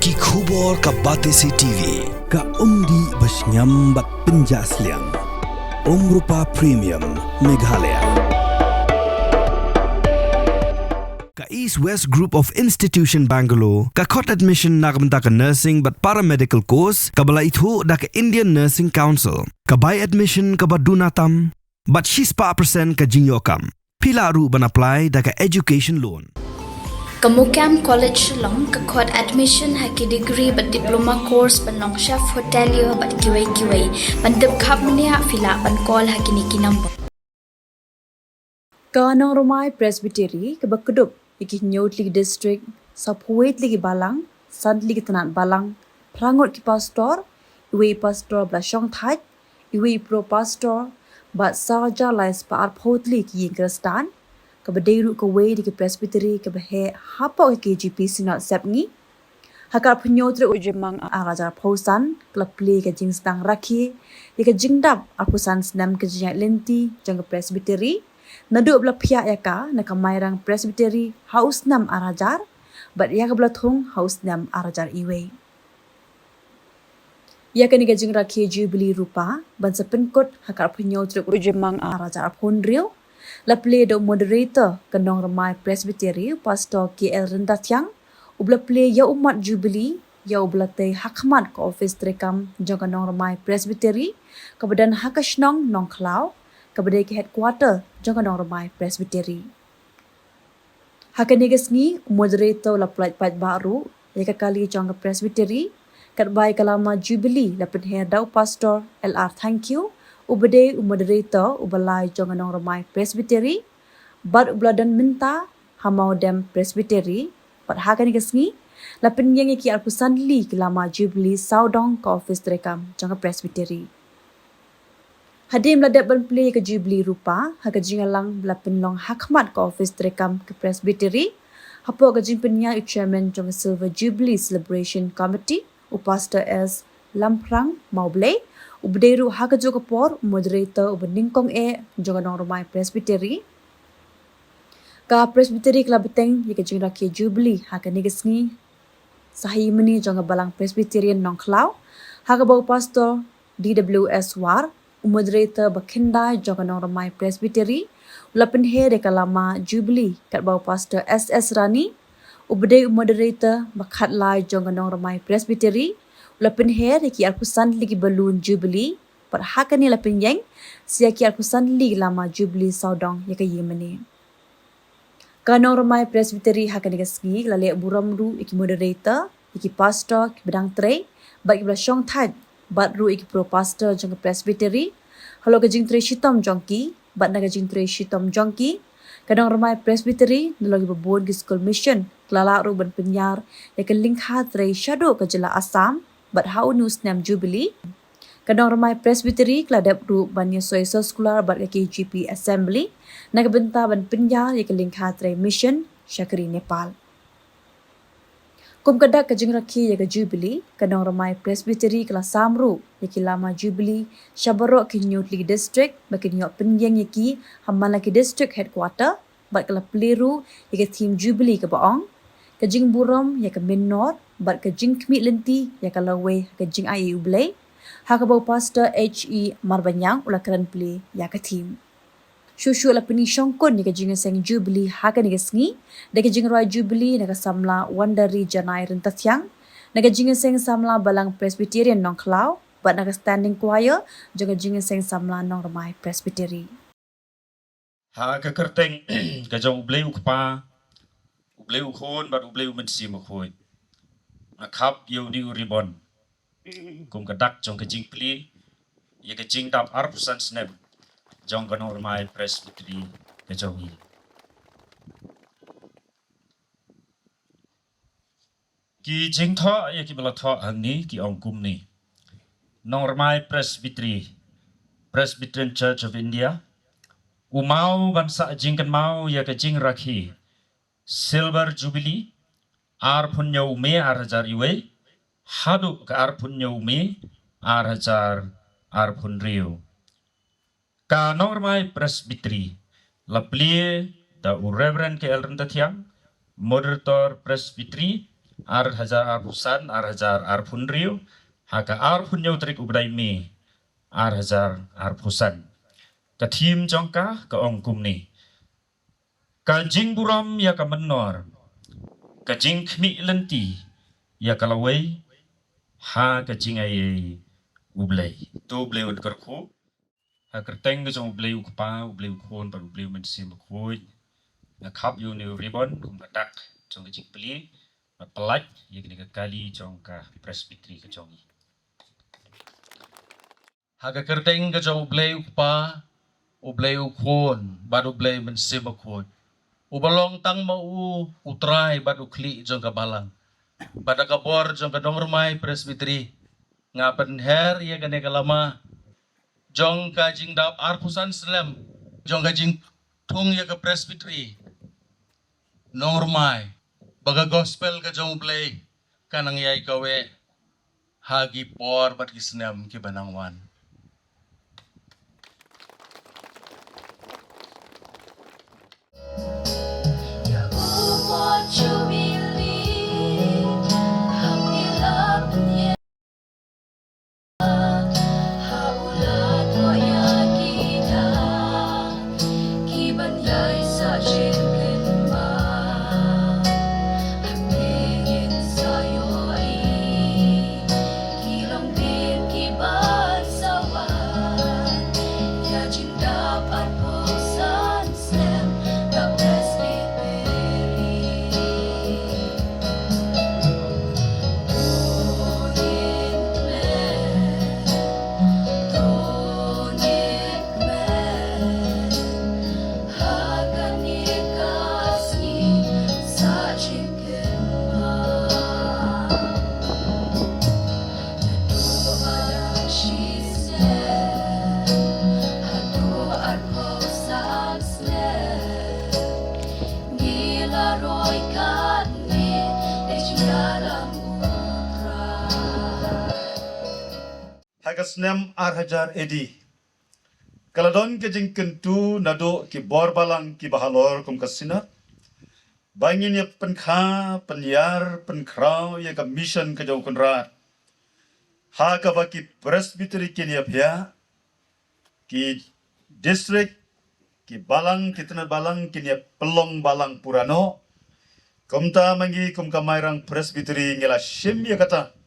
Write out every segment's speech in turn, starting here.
Ki khubor ka Batesi TV. Ka umdi basnyam bak penjaslian. Rupa Premium Meghalaya. Ka East West Group of Institution Bangalore. Ka khot admission nagamta ka nursing but paramedical course. Ka bala ithu da ka Indian Nursing Council. Ka buy admission ka badunatam. But she's pa percent ka jingyokam. Pila ru ban apply da ka education loan. Kamukam College Long kakot admission haki degree but diploma course panong chef hotelier but kiway ban dep khap mania fila ban call haki niki number Kanong Romai Presbytery kabakdup iki Nyot Ligi District Saphuit Ligi Balang Sant Ligi Tanat Balang Prangot ki pastor iwe pastor blashong thaj iwe pro pastor but sarja lais pa arphotli ki Kristan kabadeiru ka way di presbytery ka bahe hapa ka KGP sinat sepngi hakar penyotre ujemang arajar pausan klapli ka jingstang rakhi ka jingdap apusan senam ka jingat lenti jang presbytery nadu bla phya yaka na kamairang presbytery house nam arajar but ya ka bla thong house nam arajar iwe ya ka ni ka jing rakhi jubilee rupa ban sa penkot hakar penyotre ujemang arajar phonrio Laple do moderator Kanong Ramai Presbytery Pastor KL Rendatyang ubla play ya umat Jubilee ya ubla te hakmat ka office trekam jang Kanong Ramai Presbytery kabadan hakashnong nong klau kabadai ke headquarter jang Kanong Ramai Presbytery hakanigasngi moderator la plat baru ya kali jang Presbytery katbai kalama Jubilee lapin herdau Pastor LR thank you ubade moderator ubalai jonganong Ramai Presbytery bar ubladan minta hamau dem Presbytery pat hakani gasngi lapin yang ki alpusan li kelama Jubilee saudong ka office rekam janga Presbytery hadim ladap ban play ke Jubilee rupa haga jingalang lapin long hakmat ka office rekam ke Presbytery hapo ga jimpenya chairman janga Silver Jubilee Celebration Committee Pastor S Lamprang Mauble ubderu haka joka por moderator ubningkong jonganong Ramai Presbytery ka Presbytery klabeteng yaka jingra ke Jubilee haka nigasngi sahimani jonga balang Presbyterian nongklau haka bau pastor DWS war moderator bakenda jonganong Ramai Presbytery ulapin he dekalama Jubilee kat bau pastor SS Rani ubde moderator bakhatlai jonganong Ramai Presbytery lapin hair ki alpusan ligi balloon Jubilee par hakani lapin yang sia ki alpusan ligi lama Jubilee saudong yaka yemani Kanong Ramai Presbytery hakani gasgi lale buramru iki moderator iki pastor ki bedang tre bagi blashong thad batru iki pro pastor jang Presbytery halo gajing tre shitom jongki bat na gajing tre shitom jongki Kanong Ramai Presbytery nalogi babon ki school mission klala ru ban penyar yaka lingkha tre shadow ka jela Assam but how news nam Jubilee Kanong Ramai Presbytery kladap ru banya soisa sekolah bat KGP Assembly nagabenta ban penjar ya kelingkha tre mission Syakri Nepal kum kadak kajing rakhi ya Jubilee Kanong Ramai Presbytery kala samru ya lama Jubilee Syabarok ki Nyot Ligi District bakin nyok penyang ya ki Hamman Lagi District headquarter bat kala peliru ya team Jubilee ke baong kajing buram ya ke Minor bat kajing kemit lenti ya kalau we kajing ai ublay hakabau pastor HE Marbanyang ula kran play ya ke team shushu la peni shongkon ni kajing seng Jubilee haka ni gasngi de kajing roi Jubilee na samla wandari janai rentatyang na kajing seng samla balang Presbyterian nong klau bat na standing choir jang kajing seng samla nong Ramai Presbytery ha ka kerteng ka jong ublay ukpa ublay ukhon bat ublay umensi makhoi akap yo ni ribon kum kadak jong kajing pli ye kajing dap arpusan snap jong Kanong Ramai Presbytery ka jong ki jing tho ye ki bala tho hang ni ki ong kum ni Nong Ramai Presbytery Presbyterian Church of India umau bansa jing kan mau ye kajing rakhi Silver Jubilee ar punyo me ar hajar iwe hadu ka ar punyo me ar hajar ar pun rio ka Nong Ramai Presbytery laplie da Reverend KL Rendatyang moderator Presbytery hajar pusan hajar punriu haka punyau trik ubdai mi hajar pusan ka tim jongka ka ongkum ni ka jing buram ya ka menor ka jing khmi lenti ya ka lawai ha ka jing ai ublai tu blai ud karku ha kerteng ka jong ublai ukpa ublai ukon par ublai men sim khoi na khap yu ni ribbon kum kadak jong ka jing peli pelaj ya kini kali jong ka presbytery ka jong Haga kerteng ka jong ublay ukpa, ublay ukon, bad ublay mensim ukon. Ubalong tang mau utray bad ukli jong kabalang. Bada kabor jong kadong rumay presbytery. Nga penher ya gane kalama. Jong ka jing dap arpusan slam. Jong ka jing tung ya ka presbytery. Nong rumay. Baga gospel ka jong ublay. Kanang yay kawe. Hagi por bad kisnam kibanangwan. Hagasnem hajar edi. Kaladon ke jingkentu nado ki borbalang ki bahalor kum kasina. Bangin ya penkha, penyar, penkrau ya ka mission ke jauh kunrat. Ha ka baki presbytery ki ya pia. Ki district ki balang ki tenar balang ki ya pelong balang purano. Kumta mangi kum kamairang presbytery ngela shim ya kata.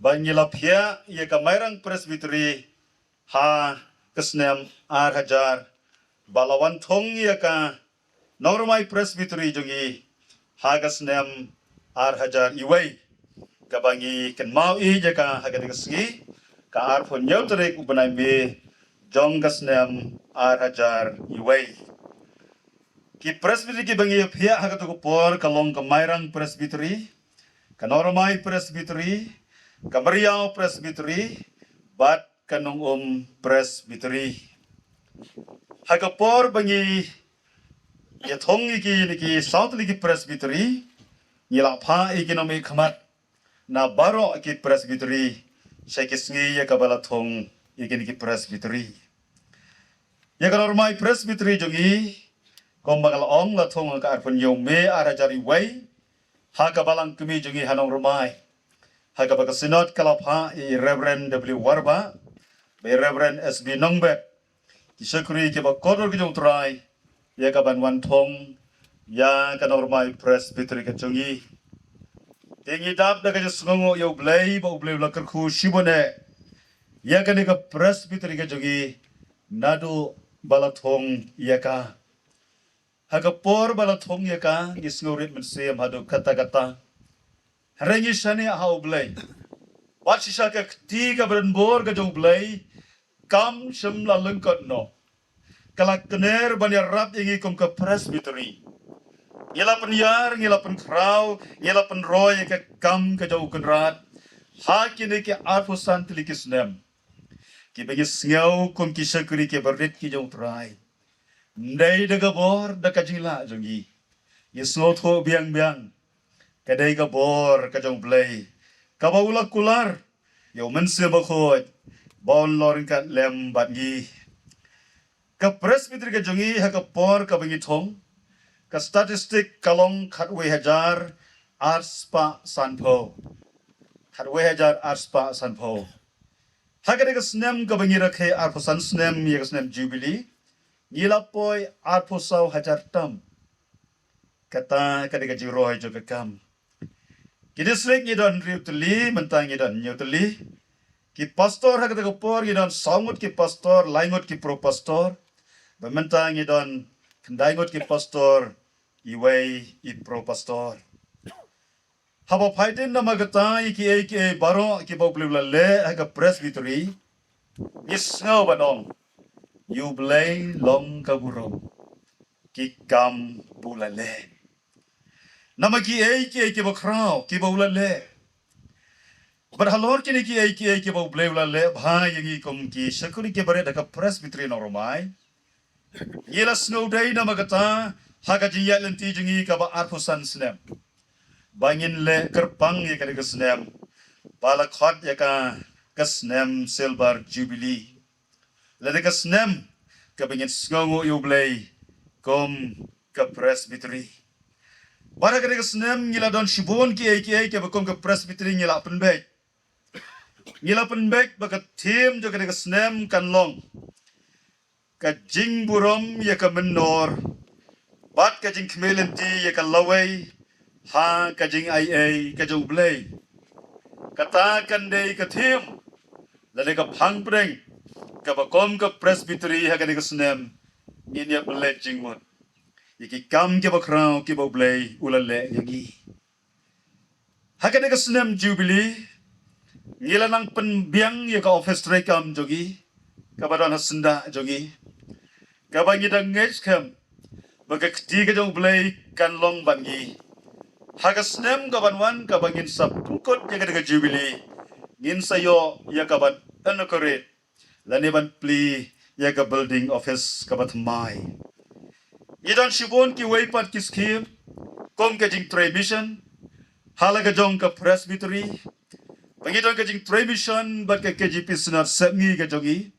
Bangila pia ya kamairang presbytery ha kesnem hajar balawan thong ya ka normai presbytery jongi ha kesnem hajar iwai kabangi ken mau I ya ka ha kesngi ka phon nyau tere ku banai me jong kesnem hajar iwai ki presbytery ki bangi pia ha ka por kalong kamairang presbytery ka normai presbytery Kamariau presbytery, bat kanong presbytery. Hagapor bangi yathong iki south liki presbytery, nilapha economic khamat na baro iki presbytery, shakisngi ya kabalathong iki presbytery. Ya kanormai presbytery jongi kombangal ong lathong ka arpon yome arajari wai, hagabalang kumi jongi hanong rumai. Hagabaga sinod kalapha I Reverend W. Warba, by Reverend S.B. Nongbet, kisakuri kiba kodor kijong try, ya kaban wantong, ya kanormai presbytery kachongi. Tingi dap na kaja sungongo ya ublay ba ublay lakarku shibone, ya kanika presbytery kachongi, nado balatong ya ka. Hagapor balatong ya ka, gisngurit mensiyam hado kata-kata. Harengi shani hau blay. Wat sisa ka tiga berenbor ka jong blay. Kam shem la lengkot no. Kalak kener banyar rap ingi kum ka presbytery. Ngila penyar, ngila penkrau, ngila penroy ka kam ka jong kenrat. Hakini ki arpusan tilikis nem. Ki bagi sngau kum ki syakuri ki berdit ki jong trai. Ndai daga bor daga jila jongi. Yesngot ho biang-biang. Kadai ka bor ka jong play kabaulak kular yo mense bakhot bon lorin ka lem batgi ka presbytery ka jongi ha ka por ka bangi thong ka statistic kalong khatwe hajar arspa sanpo harwe hajar arspa sanpo hagade snem ka bangi rakhe arposan snem ye snem jubilee ngilapoy arposau hajar tam kata kadega jiro hajo kam kidisrek ni don riutli mentang ni don nyutli ki pastor hagade ko por ni don sangut ki pastor laingot ki pro pastor mentang ni don kendaingot ki pastor iway i pro pastor haba fighting na magata iki baro ki bobla le haga presbytery isngaw banong you blay long kaburo ki kam bulale namaki iki bakrao ki bulale berhalor kini ki bulale bhai yangi kom ki shakuri ki bare daga presbytery normai yelas no day na magata haga jiya lenti jingi ka ba arpusan snem bangin le kerpang ye ka snem bala khot ye ka snem silver jubilee le ka snem ka bangin sngongo yublay kom ka presbytery bara ka snem ngila don shibon ki ba kom ka presbytery ngila penbek ba ka team jo ka snem kan long ka jing burom ye ka menor bat ka jing kmelenti ye ka laway ha ka jing ka jublay kata kan day ka team lade ka phang preng ka bakom ka presbytery ha ka snem niya blay jing mon iki kam ke bakrao ke boblay ulale yagi ha ka snem jubilee ngila nang penbiang ye ka office tray kam jogi ka badan hasenda jogi ka bangi dang ngej kam baga ketiga jong blay kan long bangi haga snem ka banwan ka bangin sap pungkot ya ka jubilee ngin sayo ya ka ban anokore lani ban pli ya ka building office ka bat mai idan shibon ki waypat ki scheme kom ka jing tray mission halaga jong ka presbytery pangidon ka jing tray mission bat ka KGP senat sengi ka jogi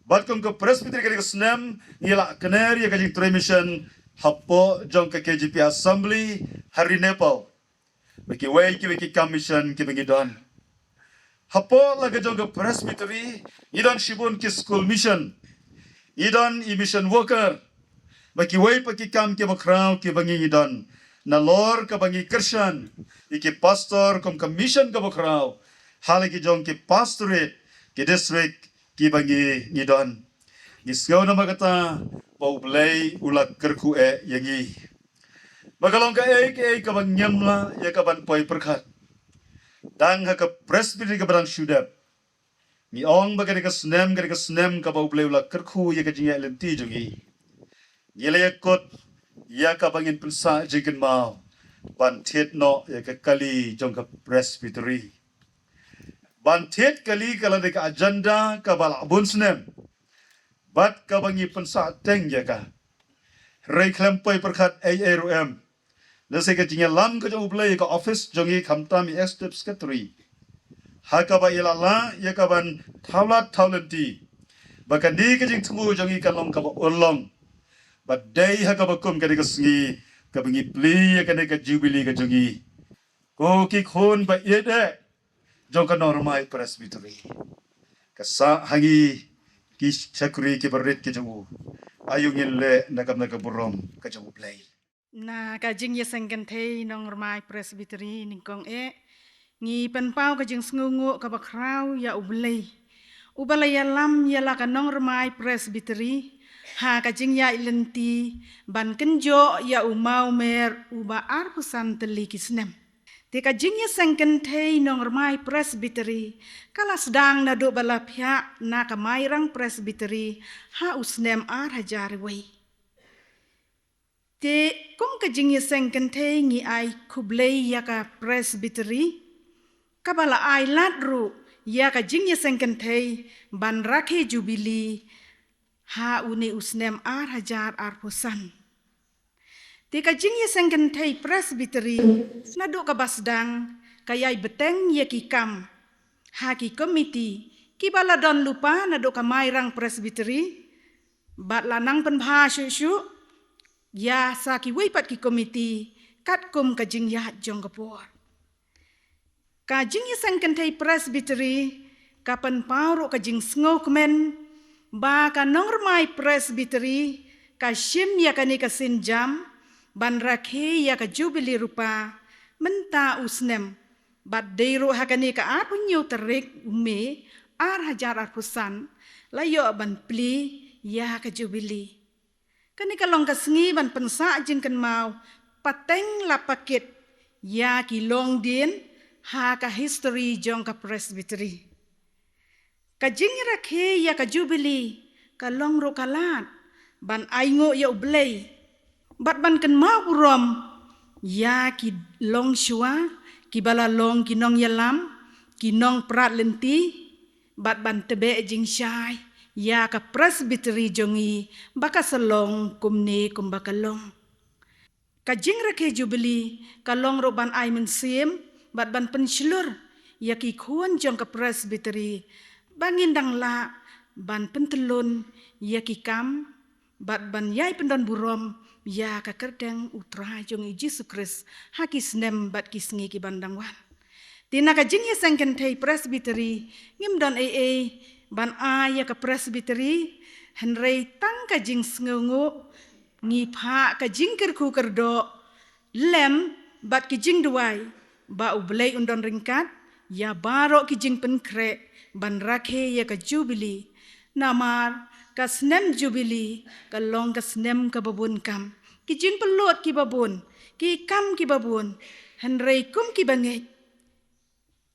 bat kom ka presbytery ka snem ngila kener ya ka jing tray mission hapo jong ka KGP assembly hari Nepal baki way ki commission ki bangidon hapo laga jong ka presbytery idon shibon ki school mission idon i mission worker baki way pa ki kam ki bakraw ki bangi idon na lor ka bangi Christian iki pastor kom ka mission ka bakraw halagi jong ki pastorate ki district ki bangi idon gisgaw na magata paublay ulak kerku yangi magalong ka ka bang nyamla ya ka ban poy perkhat dang ha ka presbytery ka barang shudap ni ong ba ka snem ka paublay ulak kerku ya ka jiya lenti jogi yele kot ya ka bangin pensa jigen mau ban thet no ya ka kali jong ka presbytery ban thet kali kala de ka agenda ka bal abun snem bat ka bangi pensa teng ya ka rei klempai perkhat AROM nase ka jinga lam ka jong ublay ka office jongi khamtam step secretary ha ka ba ilala ya ka ban thawlat thawlanti bakandi ka jing thungu jongi ka long ka ba ulong but day ha ka ba kum ka de ka sngi ka bangi pli ya ka de ka jubilee ka jongi ko ki khon ba yede jong ka normal presbytery ka sa hangi ki chakuri ki barit ki jongu ayungin le nakam burom ka jongu play na kajing ya sengken thei nong ramai presbytery ningkong ngi penpau kajing sngungu ka bakrau ya ublay ya lam ya la ka nong ramai presbytery ha kajing ya ilenti ban kenjo ya umau mer uba arpusan teli kisnem te kajing ya sengken thei nong ramai presbytery kala sedang na do bala pihak na ka mairang presbytery ha usnem ar hajar wei te kum kajing ya sengken thei ngi ai kublay ya ka presbytery kabala ai ladru ya kajing ya sengken thei ban rakhe jubilee ha uni usnem ar hajar arpusan te kajing ya sengken thei presbytery na do ka basdang kayai beteng ya ki kam ha ki komiti ki bala don lupa na do ka mairang presbytery bat lanang pen bha shu ya sa ki weipat ki komiti kat kum ka jing ya jong kapor. Ka jing yasang kantai presbytery kapan pauro ka jing sngo kemen ba ka nongramai presbytery ka shim ya ka ni ka sinjam ban rakhe ya ka jubilee rupa menta usnem bat deiro ha ka ni ka apunyo terik ume ar hajar ar pusan layo ban pli ya ka jubilee. Kani kalong kasngi ban pensa jing kan mau pateng lapakit ya ki long din ha ka history jong ka presbytery. Ka jing rakhe ya ka jubilee ka long ro kalat ban aingo ya ublay bat ban kan mau urom ya ki long shua ki bala long ki nong yalam ki nong prat lenti bat ban tebe jing syai ya ka presbytery jongi baka salong kumne kumbakalong. Ka jing rakhe jubilee ka long ro ban ai mensim bat ban penslur ya ki kuan jong ka presbytery bangin dang la ban pentelun ya ki kam bat ban yai pendon burom ya ka kerdang utra jongi Jesus Christ ha ki snem bat ki sngi ki bandang wan. Tina ka jing ya sangken thai presbytery ngim don ban ya ka presbytery henrei tang ka jing sngungu ngi pha ka jing kerku kerdo lem bat ki jing duai ba ublei undon ringkat ya baro ki jing penkre ban rakhe ya ka jubilee namar ka snem jubilee ka long ka snem ka babun kam ki jing pelot ki babun ki kam ki babun henrei kum ki banget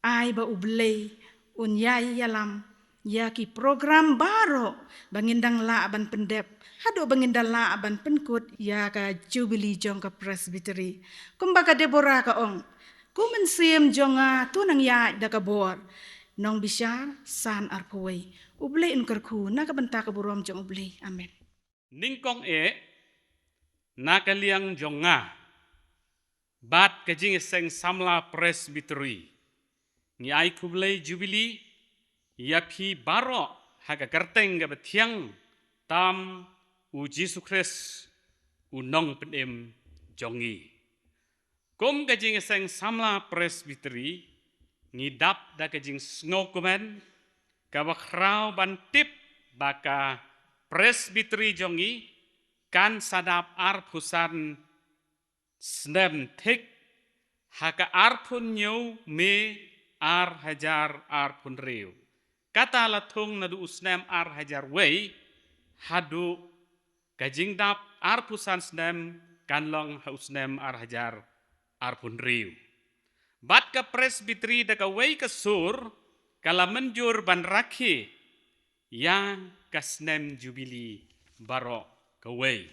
ai ba ublei un yai yalam ya ki program baro bangindang la ban pendep hado bangindang la ban penkut ya ka jubilee jong ka presbytery kumbaka Deborah ka ong kumen sim jonga tunang ya da ka bor nong bisyar san arpoi ublei un kerku na ka benta ka burom jong ublei amen. Ningkong nakaliang jonga bat kajing seng samla presbytery ni ai kublei jubilee ya phi baro haga kerteng ga betiang tam u Jesus Christ u nong penem jongi kum kajing seng samla presbytery ngidap da kajing snokumen ka bakrau ban tip baka presbytery jongi kan sadap arpusan snem tik haka arpun nyu me ar hajar arpun riu kata latung nadu usnem ar hajar wei hadu kajing dap arpusan snem kanlong hausnem ar hajar arpun riu bat ka presbytery da ka wei ka sur kala menjur ban rakhi yang kasnem jubilee baro ka wei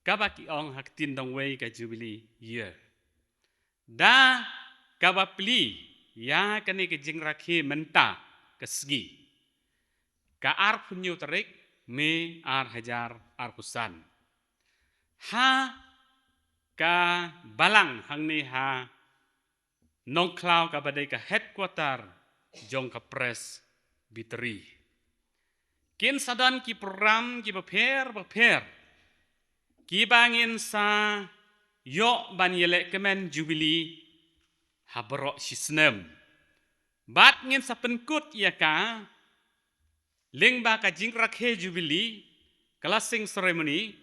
kabaki ong hak tindong wei ka jubilee year da kabapli ya kani ke jing rakhi menta kesgi ka ar punyu terik me ar hajar ar pusan ha ka balang hang ni ha nong klau ka badai ka headquarter jong ka presbytery kin sadan ki program ki beper ki bangin sa yo ban yele kemen jubilee habro sisnem bat ngin sa penkut ya ka ling ba ka jing rakhe jubilee closing ceremony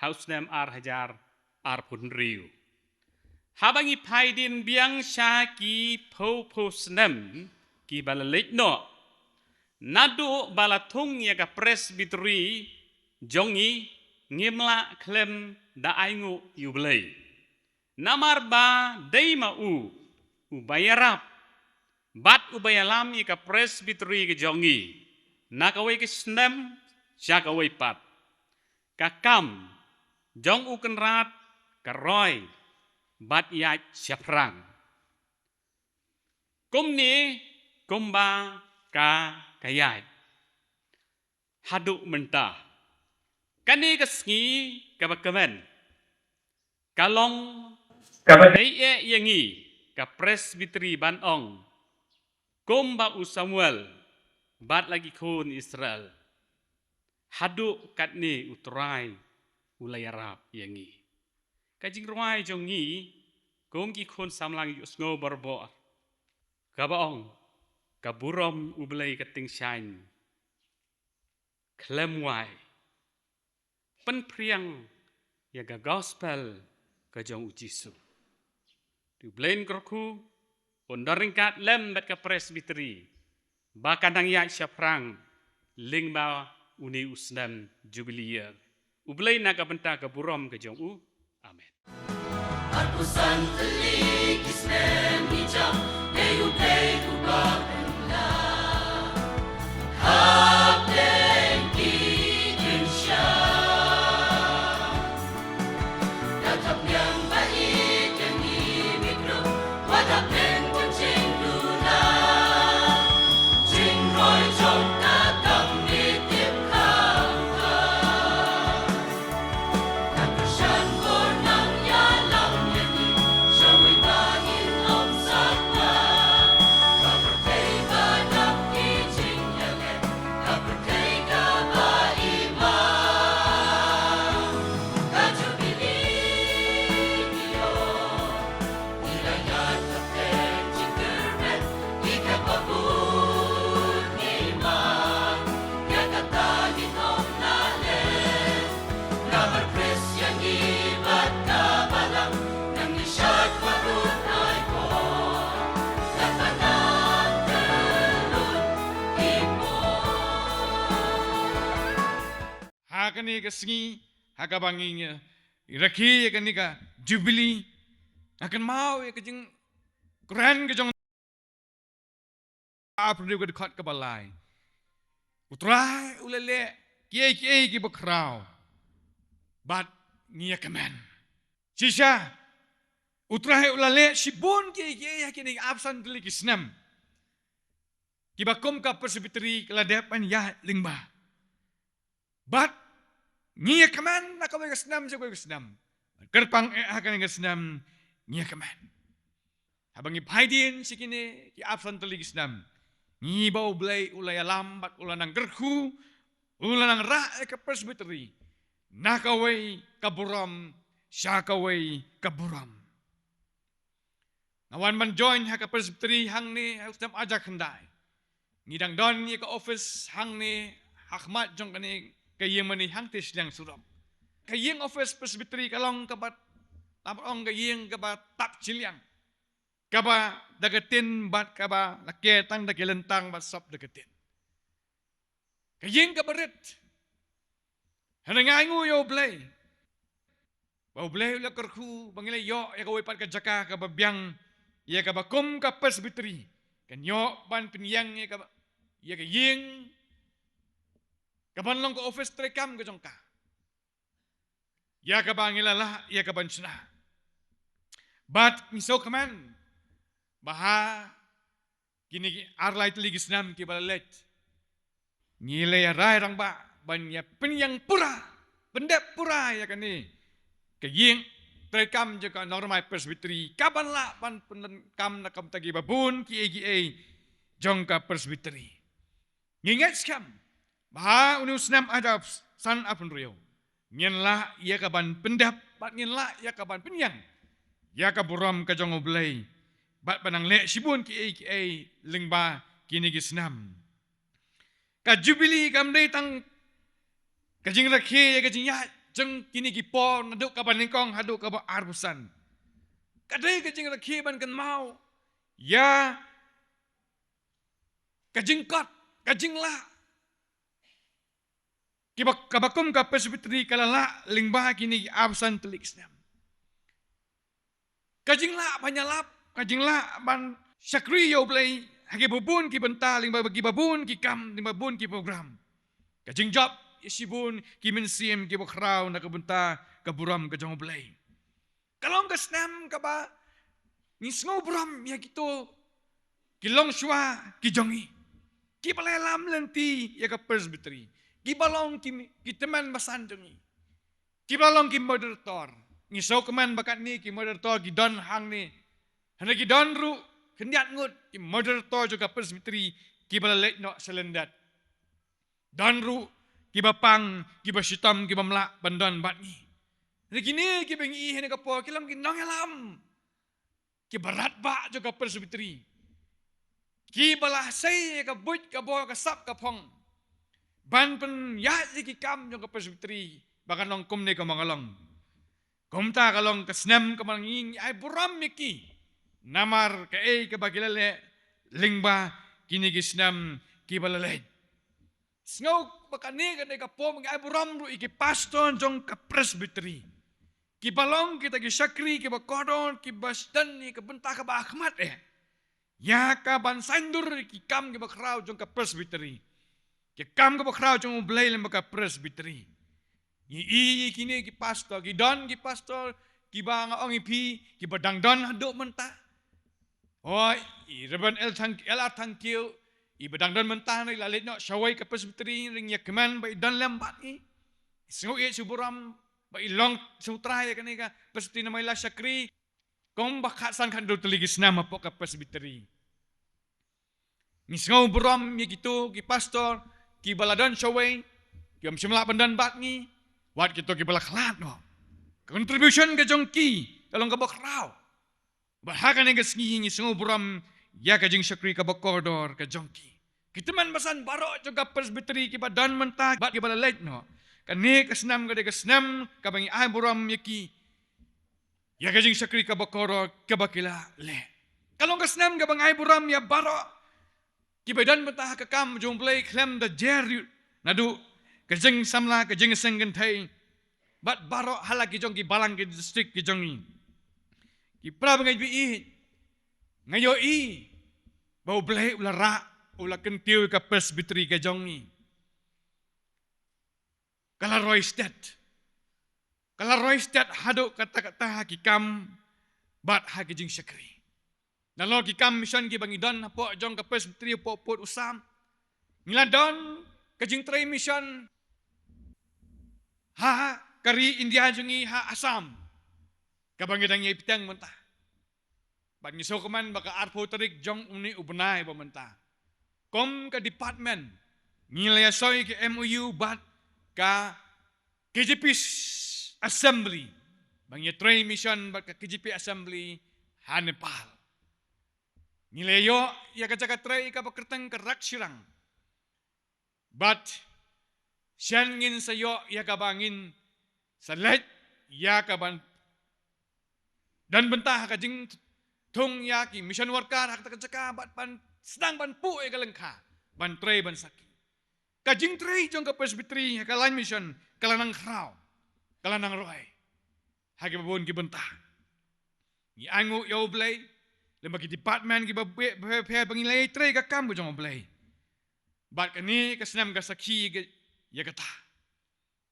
house name ar hajar ar pun riu habangi phaidin biang sha ki pho snem ki balalik no nadu balatung ya ka presbytery jongi ngimla klem da aingu yublei namar ba deima ubayarap bat ubayalam ya ka presbytery ke jongi nakawai ke snem syakawai pat kakam jong ukenrat karoy bat ya syaprang kumni kumba ka kayai haduk mentah kani kesngi kabakamen kalong kabadai yangi ka presbytery banong kumba u Samuel bat lagi kun Israel haduk katni utrai ulay Arab yangi kajing ruai jong ngi gom ki khon samlang yu sngo barbo kabaong kaburom ublei kating shain klem wai pen priang ya ga gospel ka jong ujisu tu blain kroku ondaringkat lem bat ka presbiteri bakandang ya syaprang lingba uni usnam jubilee ublei na ka benta ka burom ka jong u amen Arpusan telik isnem hijau Legu legu bakula Kapten Indonesia Datap yang baik yang imikro Wadap dan kucing dula Jing roi jom datang nitip kangka Dan persian bonang ya lam yanyi Syawai bahin om sakwa Kapertai badak di jing yaget Kapertai kaba imam Kajubili iyo Nilayat kapten jingkermen Ika babun iman Ya kata ginom nalen Kamar pres yang ibat kabalang Nang nisyad warun ay ko Latanang telun imo Hakani kasngi hakabanging iraki yakani ka jubilee akan mau ya kajing keren kajong apa dia kat ka balai utrai ulele kiai ki bakrau bat ngia kemen sisa utrai ulele sibun kiai yakini absan dili kisnam kibakom ka presbiteri keladepan ya lingba bat ngia kemen nakawai kesnam sa kesnam kerpang akan kesnam ngia kemen habang ipaidin sikini ki absan tali kesnam ngi bau blay ulay lambat ulanang gerhu ulanang ra ka presbiteri nakawai kaburam syakawai kaburam nawan man join ha ka presbiteri hang ni ustam ajak hendai ngidang don ni ka office hang ni hakmat jong kani kayeng mani hang tis yang surap kayeng office presbiteri kalong kabat tapong kayeng kabat tap ciliang kaba dagatin bat kaba laketang dagelentang bat sop dagatin kayeng kabarit hanangai ngu yo blay bau blay la kerhu bangile yo ya kawai pat ka jaka ka babyang ya ka bakum ka presbiteri kan yo ban pinyang ya ka ya kayeng kaban long ko office trekam ka jongka ya ka bangilala ya ka bansna but miso kaman baha kini arlay teligisnam ki balalet ngile ya rai rang ba banya penyang pura pendep pura ya kani kayeng trekam jaka normal presbiteri kaban la pan kam nakam tagi babun ki agi jongka presbiteri ngingat skam baha unusnam adab san apun riau ngenlah ia kaban pendap bat ngenlah ia kaban penyang ia kaburam ka jong oblay bat panang le sibun ki lingba kini gisnam ka jubilee kam dei tang kajing rakhe ya kajing ya jeng kini ki po naduk kaban ningkong haduk ka arbusan kadai kajing rakhe ban kan mau ya kajing kot kajing la kibak kabakum ka presbiteri kalala lingba kini absan telik snam kajing la banyalap kajing la ban syakri yo play hagi babun ki benta lingba bagi babun ki kam lingba babun ki program kajing job isibun ki mensim ki bakrau na kabenta kaburam ka jong play kalong ka snam ka ba ni sngo buram ya kito kilong shwa ki jongi ki palelam lenti ya ka presbiteri kibalong ki teman basanjongi kibalong ki moderator ni so keman bakat ni ki moderator ki don hang ni hana ki don ru kendiat ngut ki moderator juga presbiteri ki balalek no selendat don ru ki bapang ki basitam ki bamla bandon bat ni Kini ki bengi hene ka po kilam ki nang alam. Ki berat ba jo ka presbiteri. Ki balah sai ka buj ka bo ka sap ka phong. Ban pen ya ki kam jo ka presbiteri. Bakan long kum ne ka mangalong. Kum ta ka long ka snam ka manging ai buram ki. Namar ka ka bagilale lingba kini ki snam ki balale. Sngaw bakani ka ne ka po mang ai buram ru iki pastor jong ka presbiteri. Ki balong kita ki syakri ki bakodon ki basdan ni ka bentah ka bahmat ya ka ban sandur ki kam ki bakrau jong ka presbiteri ki kam ka bakrau jong blay lem ka presbiteri ni kini ki pastor ki pastor ki bang ong ipi ki badang don haduk mentah oi reban el thank you i badang don mentah ni lalit no syawai ka presbiteri ring ya keman bai don lembat ni singo ye suburam ba ilong sutra ya kanika pasti na may syakri kung bakasan kan do teligis nama po ka presbiteri misngaw buram ya gitu ki pastor ki baladon syaway ki am simla pandan bat ni wat gitu ki balaklat no contribution ka jongki kalong ka bakraw bahakan nga sngi misngaw buram ya ka jing syakri ka bakodor ka jongki kita man basan baro juga presbiteri ki badan mentah bat ki balalait no kani kasnam ka de kasnam kabangi ay buram yaki ya kajing sakri ka bakoro ka bakila le kalong kasnam ka bangai buram ya baro kibadan betah ka kam jomplay klem da jer nadu kajing samla kajing senggen thai bat baro halaki jong ki balang ki district ki jongi ki prabangai bi ngayo i bau blai ulara ula kentiu ka presbiteri ka jongi Kala Roysted haduk kata-kata hakikam bat hakijing syakri. Nalo kikam mission ki bangidon po jong ka presbiteri po pot usam. Ngiladon kajing tray mission ha kari India jungi ha Asam. Kabangidang ipitang mentah. Bat ngiso kuman baka arpo terik jong uni ubenay pementah. Kom ka department ngilayasoy ki MOU bat ka KGP Assembly. Bangya train mission ka KGP Assembly ha Nepal. Nileyo ya ka tray ka pakertang ka raksirang. But siyan ngin sayo ya kabangin sa let ya kaban dan bentah ka jing tung ya ki mission worker hak taka bat pan sedang ban pu ka lengka ban tray ban saki. Kajing tray jong ka presbiteri ka line mission kalanang kraw kalanang roy hagi babon ki bentah ni angu yo blay lemba ki department ki babe bangilay tray ka kam jong blay bat kani kasnam ka sakhi ya kata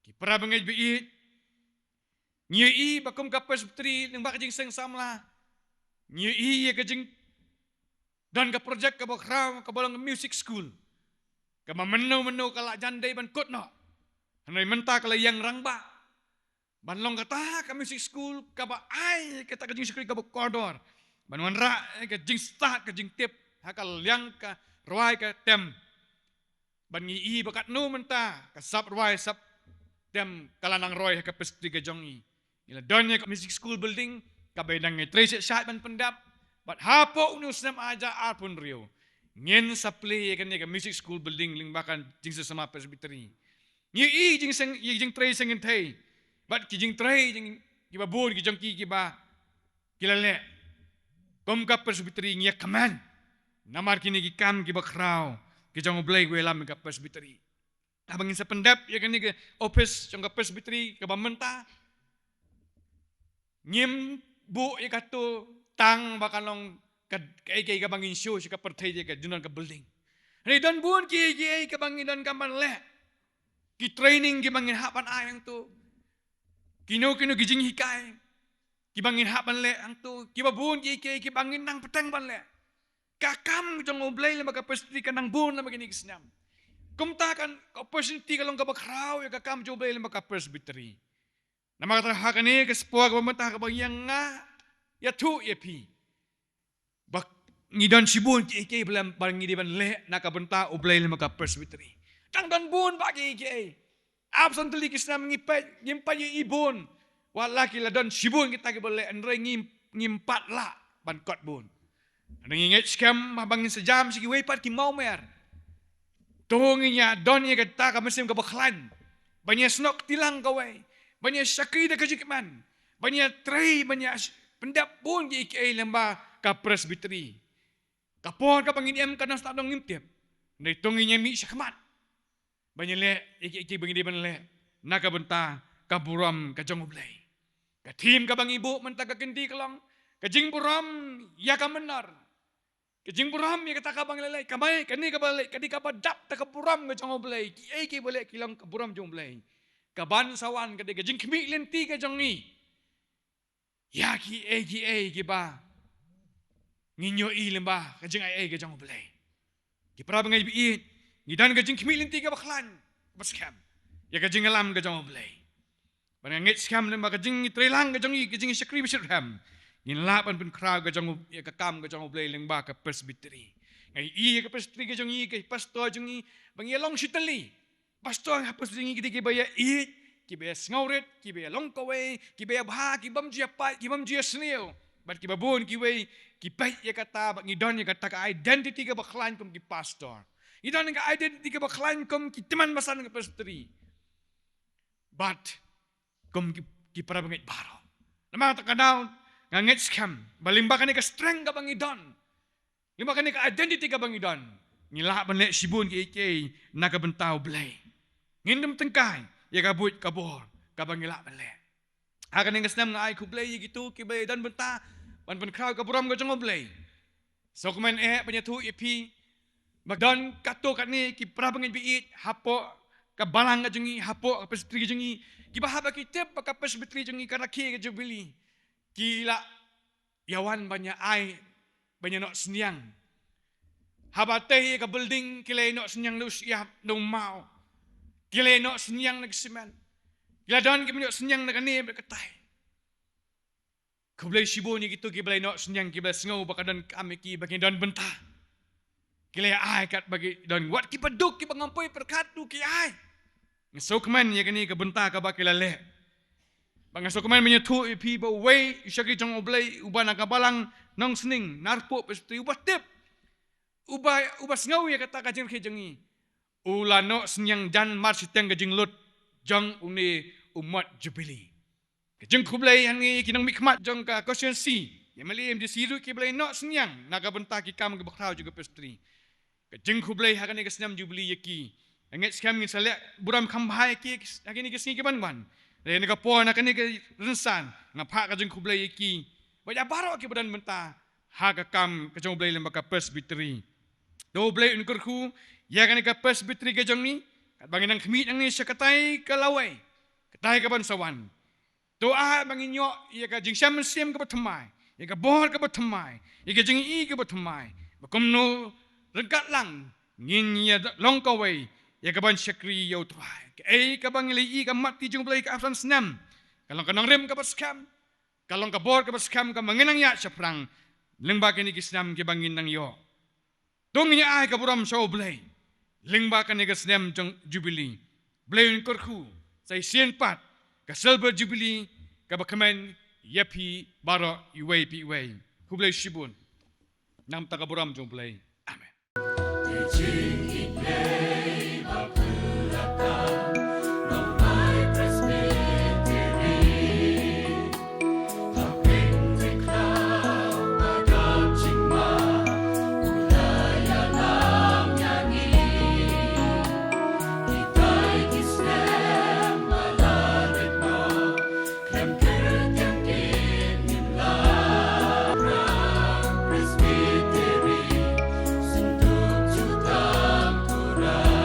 ki para bangay biit ni bakum ka presbiteri nang bakajing seng samla ni ya kajing dan ka project ka bakraw ka balang music school kama menu kala jandai ban kot no. Hanai mentah kala yang rangba. Ban long kata ka music school kaba ai kita ka jing sekri ka kodor. Ban wanra ka jing start ka jing tip hakal yang ka ruai ka tem. Ban ngi bakat no mentah ka sap ruai sap tem kala nang roy ka pesti ka jongi. Ila donnya ka music school building ka bedang ngi trace shot ban pendap. Bat hapo unus nam aja arpun rio. Ngin sa play kan ka music school building lingbakan jing sama presbiteri. Ni jing tray sengin thai. Bat ki jing tray jing kiba bun ki jongki kiba kilale. Kom ka presbiteri ngi kaman. Namar kini ki kam kiba kraw ki jong blay we lam ka presbiteri. Abangin sa pendap ya kan ka office jong ka presbiteri ka bamenta. Ngim bu ya kato tang bakalong kay ka bangin show ka pertay ka dunan ka building. Ni dan buon ki ka bangin dan kaman le. Ki training ki bangin hapan ayang tu. Kino gijing hikay. Ki bangin hapan le ang tu. Ki babun ki bangin nang petang ban le. Kakam jong oblay le maka pestri ka nang buon na maginig snam. Kumtakan opportunity kalong ka bakraw ya kakam jong oblay le maka presbiteri. Na makatahakan ni kaspuwa ka pamantah ka bangyang nga ya tu ya pi. Bak ngidon sibun ki belam barang ngidi ban le nakabenta oblay le maka presbiteri. Tang dan bun bagi ki. Absent teli kisna ngipay ngimpa yu ibon. Walaki la don sibun kita ke boleh andre ngimpat la ban kot bun. Ana nginget scam abangin sejam sigi wepat ki mau mer. Tonginya don ye kata ka mesim ka baklan. Banyak snok tilang kawai. Banyak syakri da kajikman. Banyak tray banyak pendap pun ki IKA lembah ka presbiteri. Kapon ka panginiam ka nas tadong ngimtiap. Nei tonginya mi syakmat. Banyak le IKA bangin ban le. Naka benta ka buram ka jongoblay. Ka tim ka bang ibu mentag ka kendi kelong. Ka jing buram ya ka menar. Ka jing buram ya kata ka bang lelai. Kamai kani ka balik kadi ka badap ta ka buram ka jongoblay. Ki boleh kilang ka buram jongoblay. Ka ban sawan kadi ka jing kemi lenti ka jongi. Ya ki ba. Nginyo i lembah ka jing ai ka jongoblay. Ki pra bangai biit. Ngidan ka jing kemi lenti ka baklan. Baskam. Ya ka jing alam ka jongoblay. Banangit skam lembah ka jing trelang ka jongi ka jing syakri bisirham. Ginlapan pun crowd ka jong ya ka kam ka jong blay lembah ka presbiteri. Ngai ka presbiteri ka jongi ka pastor jongi bangi long shitali. Pastor hapus jongi kita ki baya ki baya ngauret, ki baya long kawe, ki baya bah, ki bam jia pai, ki bam jia sneo. Bat ki babun ki we ki pai ya kata bangi don ya kata ka identity ka baklan kum ki pastor. Idon ka identity ka baklan kum ki teman masan ka presbiteri. But kum ki para bangit baro. Namang takanaw ngangit scam. Balimba ka ni ka strength ka bangidon. Limba ka ni ka identity ka bangidon. Ngila ban le sibun ki IKA nakabentaw blay. Ngindom tengkay ya kabut kabor ka bangila ban le. Akan ning kasnam nga ay ku blay gitu ki bay dan benta ban crowd ka buram ka jong blay. So kumen panyatu IP magdon kato ka ni ki para bangit biit hapo ka balang ka jongi hapo ka presbiteri jongi ki bahaba ki tip ka presbiteri jongi ka rakhi ka jubili. Kila yawan banyak ai banyak nok senyang. Habateh ka building kila nok senyang lu siap no mau. Kila nok senyang nak semen. Kila don ki nok senyang nak ni berketai. Kublai sibu ni gitu kila nok senyang kila sengau bakadan kami ki bagi don bentah. Kila ai kat bagi don wat ki peduk ki bangampoi perkat tu ki ai. Ngesokman ya kini ke bentah ka bakila le. Bangasok man menyatu ipi ba way isyaki jong oblay uba nakabalang nong sening narpo pesti uba tip uba sengaw ya kata kajing kejengi ulano senyang jan marsiteng kajing lut jong uni umat jubili kajing kublay hani kinang mikmat jong ka konstituensi ya mali MD siru ki blay no senyang nakabenta ki kam ke bakraw juga pesti kajing kublay hakani kesenyam jubili yaki angit skam ngin salek buram kambhai ki hakini kesini ki ban Dari negapon nak ni ke rensan ngapak ka jeng kublay iki. Banyak barok ki badan mentah. Ha ka kam ka jeng kublay lembaga presbiteri. Do blay unkurku ya kan ka presbiteri ka jeng ni. Kat bangin nang kemit nang ni syakatai ka lawai. Katai ka bansawan. Doa bangin yo ya ka jeng syam sim ka batemai. Ya ka bor ka batemai. Ya ka jeng i ka batemai. Bakom no regat lang ngin ya long kawai. Ya kaban syakri yau tuai. Ka bang ilai ka mati jung belai ka afran senam. Kalau ka nang rem ka baskam. Kalau ka bor ka baskam ka manginang ya saprang. Lengba ka ni kisnam ki bangin nang yo. Tung niya ay ka buram sa oblay. Lengba ka ni kisnam jung jubili. Blay un korku. Sa isien pat. Ka silver jubili. Ka bakaman yapi baro iway pi iway. Kublay shibun. Nam ta ka buram jung blay. Amen. Presbytery, senduk jutang kurang.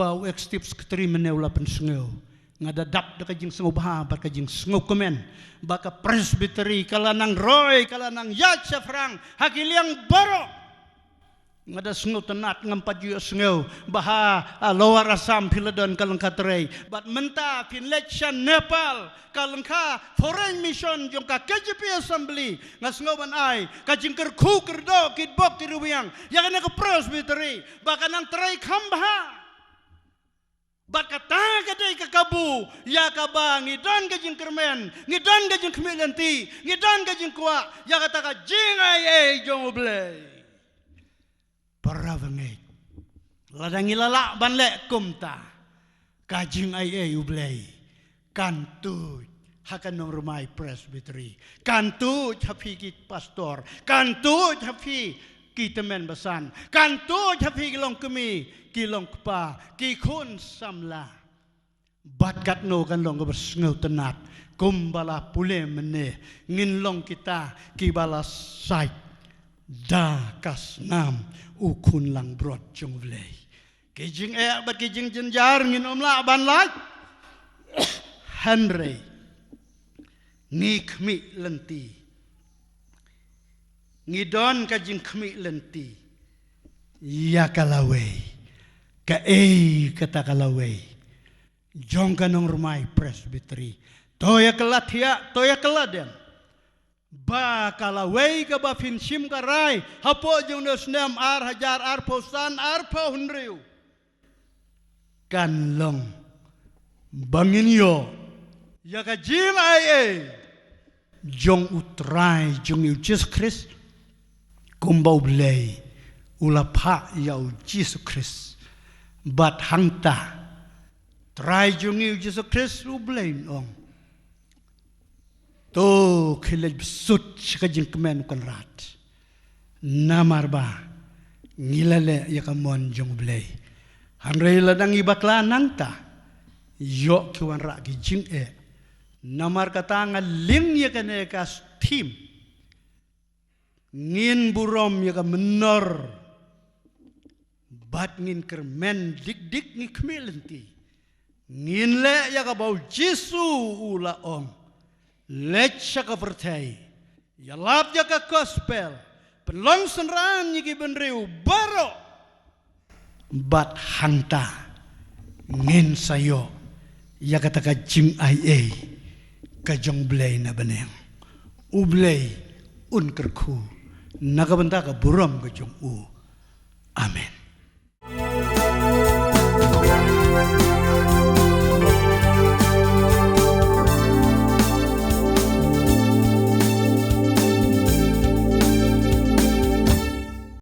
bau ekstip sekretari menewla pensengau ngadadap da kajing sengau bah bar kajing sengau komen baka presbiteri kalanang roy kalanang yacha frang hakiliang baro ngada sengau tenat ngampat juga sengau baha lower Assam Philadon kalangkatrei bat menta Finlection Nepal kalangka foreign mission jong ka KJP assembly ngasengau ban ai kajing kerku kerdo kitbok tirubiang yang na ka presbiteri baka nang trai kambha bat kata kadai kakabu ya kabang ngidan kajing kermen ngidan kajing kemilanti ngidan kajing kuak ya kata kajing ai jong oblei para vengai ladang ilala ban lek kumta kajing ai oblei kantu hakan nong rumai presbiteri kantu hafi kit pastor kantu hafi kitemen basan kantu hafi kilong kemi kilong pa kikun samla batkat no kan long bersengau tenat kumbala pule mene nginlong kita kibala sai da kas nam ukun lang brot jong vlei kijing bat kijing jenjar ngin omla ban lai Henry ngikmi lenti ngidon kajing kmi lenti ya kalawei ka kata kalawei jong kanong rumai presbiteri toya kelatia toya keladen ba kalawei ka ba finsim karai hapo jong nesnem ar hajar ar posan ar pohunriu kanlong bangin yo ya ka jim ai jong utrai jong Jesus Christ kumbau blei ulapa yau Jesus Christ bat hangta try jungi Jesus Christ ublain ong to khilaj sut shikajing kemen kan rat namar ba ngilale yakamon jong blay hanrei ladang ibakla nangta yo kiwan ra gi jing namar kata ngaling yakane kas tim ngin burom yaka menor bat ngin kermen dik ngi kmelenti ngin le ya ka bau Jesu ula ong lech ka pertai ya lap ya ka gospel penlong senran ngi benreu baro bat hangta ngin sayo ya kata ka jing ai ka jong blay na baneng ublay un kerku nakabenta ka buram ka jong u amen.